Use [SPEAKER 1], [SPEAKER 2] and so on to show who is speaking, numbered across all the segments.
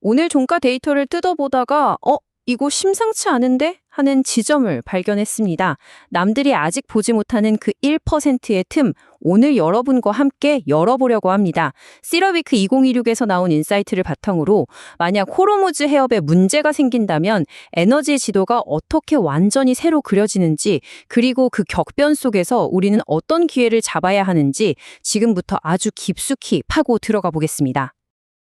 [SPEAKER 1] 오늘 종가 데이터를 뜯어보다가 이거 심상치 않은데? 하는 지점을 발견했습니다. 남들이 아직 보지 못하는 그 1%의 틈, 오늘 여러분과 함께 열어보려고 합니다. 시러위크 2026에서 나온 인사이트를 바탕으로 만약 호르무즈 해협에 문제가 생긴다면 에너지 지도가 어떻게 완전히 새로 그려지는지, 그리고 그 격변 속에서 우리는 어떤 기회를 잡아야 하는지 지금부터 아주 깊숙이 파고 들어가 보겠습니다.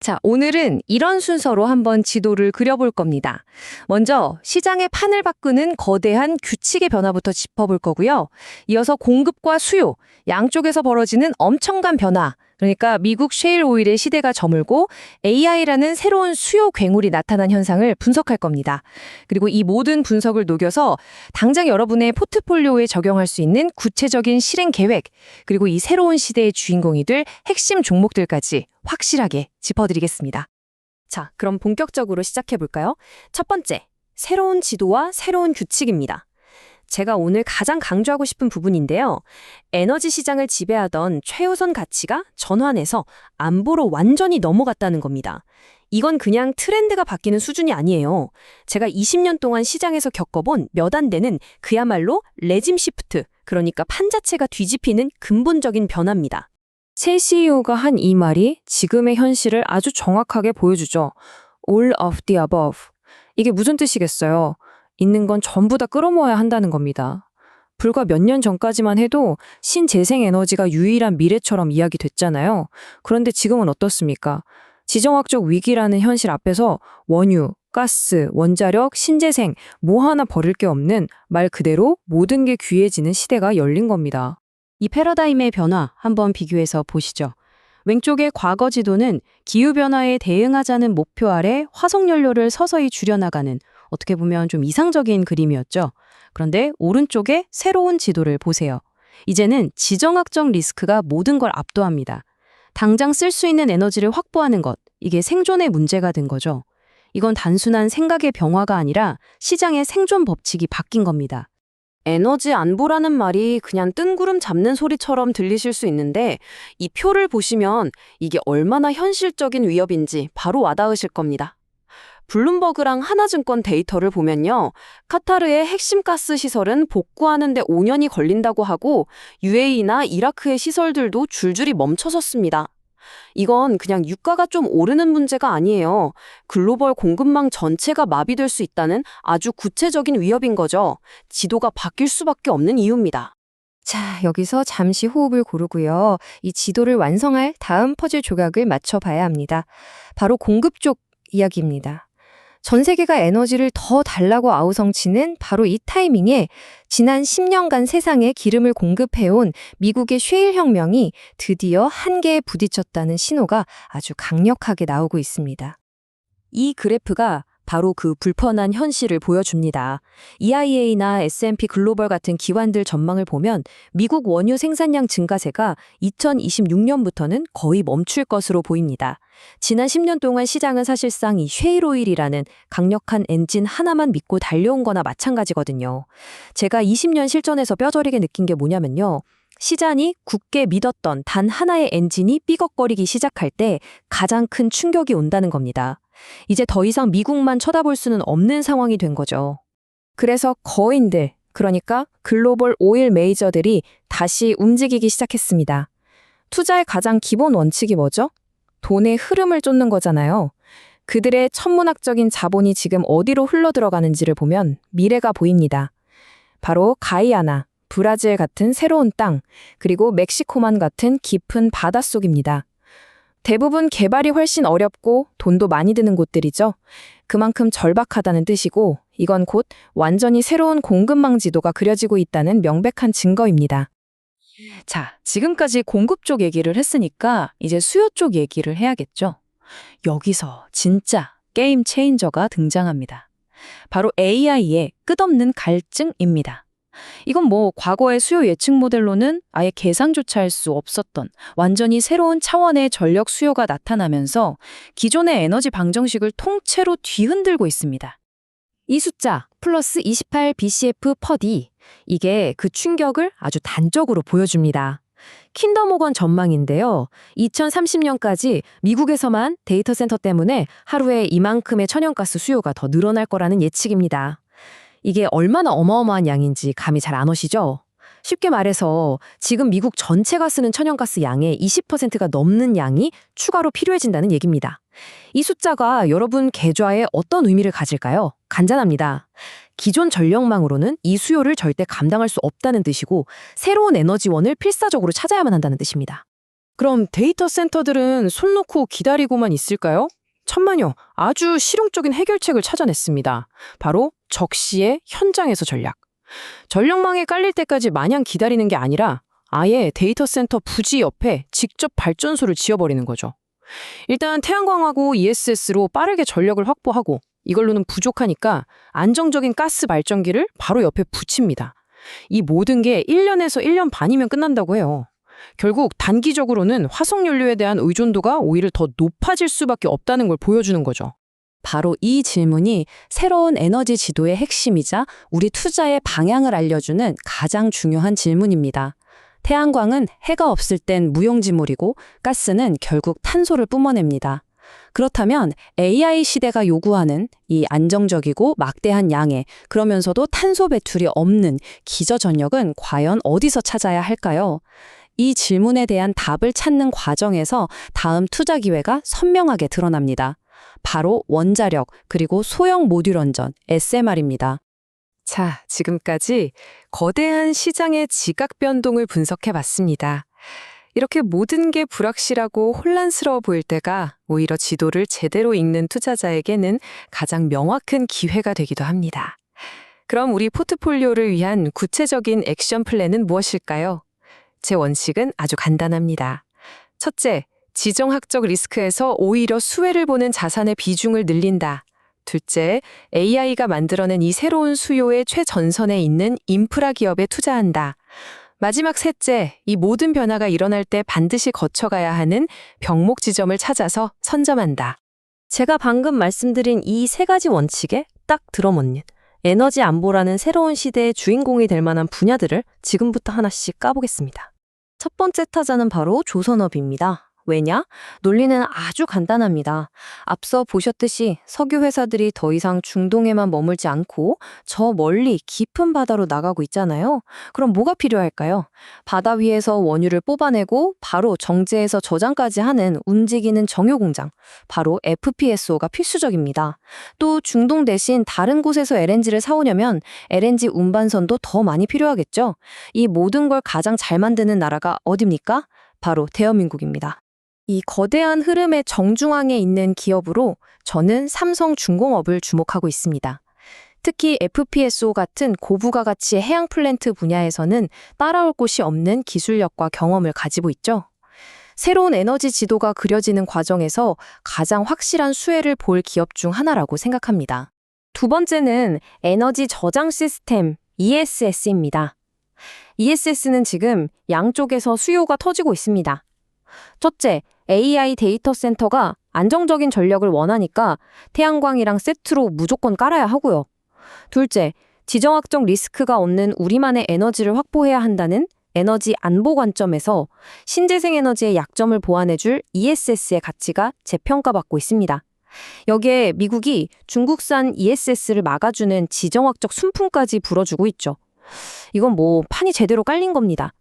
[SPEAKER 1] 자, 오늘은 이런 순서로 한번 지도를 그려볼 겁니다. 먼저 시장의 판을 바꾸는 거대한 규칙의 변화부터 짚어볼 거고요. 이어서 공급과 수요, 양쪽에서 벌어지는 엄청난 변화, 그러니까 미국 셰일 오일의 시대가 저물고 AI라는 새로운 수요 괴물이 나타난 현상을 분석할 겁니다. 그리고 이 모든 분석을 녹여서 당장 여러분의 포트폴리오에 적용할 수 있는 구체적인 실행 계획, 그리고 이 새로운 시대의 주인공이 될 핵심 종목들까지 확실하게 짚어드리겠습니다. 자, 그럼 본격적으로 시작해볼까요? 첫 번째, 새로운 지도와 새로운 규칙입니다. 제가 오늘 가장 강조하고 싶은 부분인데요. 에너지 시장을 지배하던 최우선 가치가 전환해서 안보로 완전히 넘어갔다는 겁니다. 이건 그냥 트렌드가 바뀌는 수준이 아니에요. 제가 20년 동안 시장에서 겪어본 몇 안 되는 그야말로 레짐 시프트, 그러니까 판 자체가 뒤집히는 근본적인 변화입니다. 새 CEO가 한 이 말이 지금의 현실을 아주 정확하게 보여주죠. All of the above. 이게 무슨 뜻이겠어요? 있는 건 전부 다 끌어모아야 한다는 겁니다. 불과 몇 년 전까지만 해도 신재생에너지가 유일한 미래처럼 이야기됐잖아요. 그런데 지금은 어떻습니까? 지정학적 위기라는 현실 앞에서 원유, 가스, 원자력, 신재생 뭐 하나 버릴 게 없는 말 그대로 모든 게 귀해지는 시대가 열린 겁니다. 이 패러다임의 변화 한번 비교해서 보시죠. 왼쪽의 과거 지도는 기후변화에 대응하자는 목표 아래 화석연료를 서서히 줄여나가는 어떻게 보면 좀 이상적인 그림이었죠. 그런데 오른쪽에 새로운 지도를 보세요. 이제는 지정학적 리스크가 모든 걸 압도합니다. 당장 쓸 수 있는 에너지를 확보하는 것, 이게 생존의 문제가 된 거죠. 이건 단순한 생각의 병화가 아니라 시장의 생존 법칙이 바뀐 겁니다. 에너지 안보라는 말이 그냥 뜬구름 잡는 소리처럼 들리실 수 있는데 이 표를 보시면 이게 얼마나 현실적인 위협인지 바로 와닿으실 겁니다. 블룸버그랑 하나증권 데이터를 보면요. 카타르의 핵심 가스 시설은 복구하는 데 5년이 걸린다고 하고 UAE나 이라크의 시설들도 줄줄이 멈춰섰습니다. 이건 그냥 유가가 좀 오르는 문제가 아니에요. 글로벌 공급망 전체가 마비될 수 있다는 아주 구체적인 위협인 거죠. 지도가 바뀔 수밖에 없는 이유입니다. 자, 여기서 잠시 호흡을 고르고요. 이 지도를 완성할 다음 퍼즐 조각을 맞춰봐야 합니다. 바로 공급 쪽 이야기입니다. 전 세계가 에너지를 더 달라고 아우성치는 바로 이 타이밍에 지난 10년간 세상에 기름을 공급해온 미국의 셰일 혁명이 드디어 한계에 부딪혔다는 신호가 아주 강력하게 나오고 있습니다. 이 그래프가 바로 그 불편한 현실을 보여줍니다. EIA나 S&P 글로벌 같은 기관들 전망을 보면 미국 원유 생산량 증가세가 2026년부터는 거의 멈출 것으로 보입니다. 지난 10년 동안 시장은 사실상 이 셰일 오일이라는 강력한 엔진 하나만 믿고 달려온 거나 마찬가지거든요. 제가 20년 실전에서 뼈저리게 느낀 게 뭐냐면요. 시장이 굳게 믿었던 단 하나의 엔진이 삐걱거리기 시작할 때 가장 큰 충격이 온다는 겁니다. 이제 더 이상 미국만 쳐다볼 수는 없는 상황이 된 거죠. 그래서 거인들, 그러니까 글로벌 오일 메이저들이 다시 움직이기 시작했습니다. 투자의 가장 기본 원칙이 뭐죠? 돈의 흐름을 쫓는 거잖아요. 그들의 천문학적인 자본이 지금 어디로 흘러들어가는지를 보면 미래가 보입니다. 바로 가이아나, 브라질 같은 새로운 땅, 그리고 멕시코만 같은 깊은 바닷속입니다. 대부분 개발이 훨씬 어렵고 돈도 많이 드는 곳들이죠. 그만큼 절박하다는 뜻이고 이건 곧 완전히 새로운 공급망 지도가 그려지고 있다는 명백한 증거입니다. 자, 지금까지 공급 쪽 얘기를 했으니까 이제 수요 쪽 얘기를 해야겠죠. 여기서 진짜 게임 체인저가 등장합니다. 바로 AI의 끝없는 갈증입니다. 이건 과거의 수요 예측 모델로는 아예 계산조차 할 수 없었던 완전히 새로운 차원의 전력 수요가 나타나면서 기존의 에너지 방정식을 통째로 뒤흔들고 있습니다. 이 숫자 플러스 28 BCF/D, 이게 그 충격을 아주 단적으로 보여줍니다.
[SPEAKER 2] 킨더모건 전망인데요. 2030년까지 미국에서만 데이터 센터 때문에 하루에 이만큼의 천연가스 수요가 더 늘어날 거라는 예측입니다. 이게 얼마나 어마어마한 양인지 감이 잘 안 오시죠? 쉽게 말해서 지금 미국 전체가 쓰는 천연가스 양의 20%가 넘는 양이 추가로 필요해진다는 얘기입니다. 이 숫자가 여러분 계좌에 어떤 의미를 가질까요? 간단합니다. 기존 전력망으로는 이 수요를 절대 감당할 수 없다는 뜻이고 새로운 에너지원을 필사적으로 찾아야만 한다는 뜻입니다.
[SPEAKER 1] 그럼 데이터 센터들은 손 놓고 기다리고만 있을까요? 천만요, 아주 실용적인 해결책을 찾아냈습니다. 바로 적시의 현장에서 전략. 전력망에 깔릴 때까지 마냥 기다리는 게 아니라 아예 데이터 센터 부지 옆에 직접 발전소를 지어버리는 거죠. 일단 태양광하고 ESS로 빠르게 전력을 확보하고 이걸로는 부족하니까 안정적인 가스 발전기를 바로 옆에 붙입니다. 이 모든 게 1년에서 1년 반이면 끝난다고 해요. 결국 단기적으로는 화석연료에 대한 의존도가 오히려 더 높아질 수밖에 없다는 걸 보여주는 거죠. 바로 이 질문이 새로운 에너지 지도의 핵심이자 우리 투자의 방향을 알려주는 가장 중요한 질문입니다. 태양광은 해가 없을 땐 무용지물이고 가스는 결국 탄소를 뿜어냅니다. 그렇다면 AI 시대가 요구하는 이 안정적이고 막대한 양의 그러면서도 탄소 배출이 없는 기저전력은 과연 어디서 찾아야 할까요? 이 질문에 대한 답을 찾는 과정에서 다음 투자 기회가 선명하게 드러납니다. 바로 원자력 그리고 소형 모듈 원전 SMR입니다. 자, 지금까지 거대한 시장의 지각 변동을 분석해 봤습니다. 이렇게 모든 게 불확실하고 혼란스러워 보일 때가 오히려 지도를 제대로 읽는 투자자에게는 가장 명확한 기회가 되기도 합니다. 그럼 우리 포트폴리오를 위한 구체적인 액션 플랜은 무엇일까요? 제 원칙은 아주 간단합니다. 첫째, 지정학적 리스크에서 오히려 수혜를 보는 자산의 비중을 늘린다. 둘째, AI가 만들어낸 이 새로운 수요의 최전선에 있는 인프라 기업에 투자한다. 마지막 셋째, 이 모든 변화가 일어날 때 반드시 거쳐가야 하는 병목 지점을 찾아서 선점한다.
[SPEAKER 2] 제가 방금 말씀드린 이 세 가지 원칙에 딱 들어맞는 에너지 안보라는 새로운 시대의 주인공이 될 만한 분야들을 지금부터 하나씩 까보겠습니다. 첫 번째 타자는 바로 조선업입니다. 왜냐? 논리는 아주 간단합니다. 앞서 보셨듯이 석유 회사들이 더 이상 중동에만 머물지 않고 저 멀리 깊은 바다로 나가고 있잖아요. 그럼 뭐가 필요할까요? 바다 위에서 원유를 뽑아내고 바로 정제해서 저장까지 하는 움직이는 정유 공장, 바로 FPSO가 필수적입니다. 또 중동 대신 다른 곳에서 LNG를 사오려면 LNG 운반선도 더 많이 필요하겠죠. 이 모든 걸 가장 잘 만드는 나라가 어딥니까? 바로 대한민국입니다. 이 거대한 흐름의 정중앙에 있는 기업으로 저는 삼성중공업을 주목하고 있습니다. 특히 FPSO 같은 고부가 가치의 해양 플랜트 분야에서는 따라올 곳이 없는 기술력과 경험을 가지고 있죠. 새로운 에너지 지도가 그려지는 과정에서 가장 확실한 수혜를 볼 기업 중 하나라고 생각합니다. 두 번째는 에너지 저장 시스템 ESS입니다. ESS는 지금 양쪽에서 수요가 터지고 있습니다. 첫째, AI 데이터 센터가 안정적인 전력을 원하니까 태양광이랑 세트로 무조건 깔아야 하고요. 둘째, 지정학적 리스크가 없는 우리만의 에너지를 확보해야 한다는 에너지 안보 관점에서 신재생 에너지의 약점을 보완해줄 ESS의 가치가 재평가받고 있습니다. 여기에 미국이 중국산 ESS를 막아주는 지정학적 순풍까지 불어주고 있죠. 이건 뭐 판이 제대로 깔린 겁니다.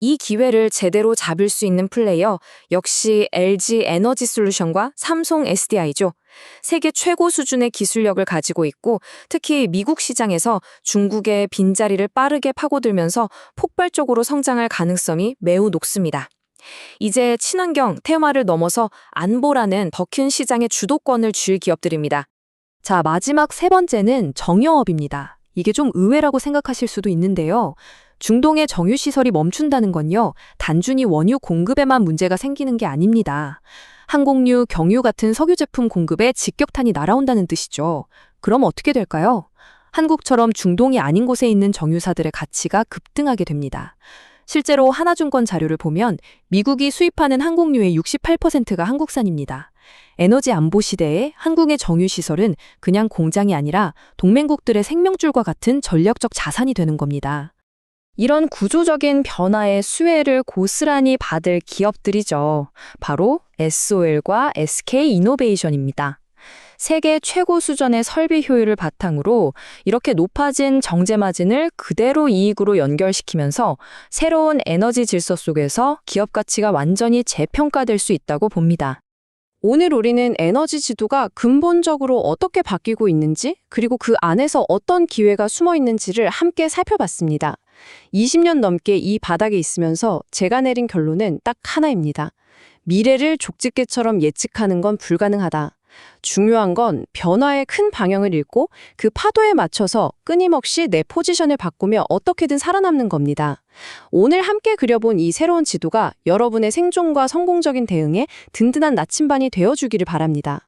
[SPEAKER 2] 이 기회를 제대로 잡을 수 있는 플레이어 역시 LG 에너지 솔루션과 삼성 SDI죠. 세계 최고 수준의 기술력을 가지고 있고 특히 미국 시장에서 중국의 빈자리를 빠르게 파고들면서 폭발적으로 성장할 가능성이 매우 높습니다. 이제 친환경, 테마를 넘어서 안보라는 더 큰 시장의 주도권을 쥘 기업들입니다. 자, 마지막 세 번째는 정유업입니다. 이게 좀 의외라고 생각하실 수도 있는데요. 중동의 정유시설이 멈춘다는 건요, 단순히 원유 공급에만 문제가 생기는 게 아닙니다. 항공유, 경유 같은 석유 제품 공급에 직격탄이 날아온다는 뜻이죠. 그럼 어떻게 될까요? 한국처럼 중동이 아닌 곳에 있는 정유사들의 가치가 급등하게 됩니다. 실제로 하나증권 자료를 보면 미국이 수입하는 항공유의 68%가 한국산입니다. 에너지 안보 시대에 한국의 정유시설은 그냥 공장이 아니라 동맹국들의 생명줄과 같은 전략적 자산이 되는 겁니다.
[SPEAKER 1] 이런 구조적인 변화의 수혜를 고스란히 받을 기업들이죠. 바로 SOL과 SK이노베이션입니다. 세계 최고 수준의 설비 효율을 바탕으로 이렇게 높아진 정제 마진을 그대로 이익으로 연결시키면서 새로운 에너지 질서 속에서 기업 가치가 완전히 재평가될 수 있다고 봅니다. 오늘 우리는 에너지 지도가 근본적으로 어떻게 바뀌고 있는지, 그리고 그 안에서 어떤 기회가 숨어 있는지를 함께 살펴봤습니다. 20년 넘게 이 바닥에 있으면서 제가 내린 결론은 딱 하나입니다. 미래를 족집게처럼 예측하는 건 불가능하다. 중요한 건 변화의 큰 방향을 읽고 그 파도에 맞춰서 끊임없이 내 포지션을 바꾸며 어떻게든 살아남는 겁니다. 오늘 함께 그려본 이 새로운 지도가 여러분의 생존과 성공적인 대응에 든든한 나침반이 되어주기를 바랍니다.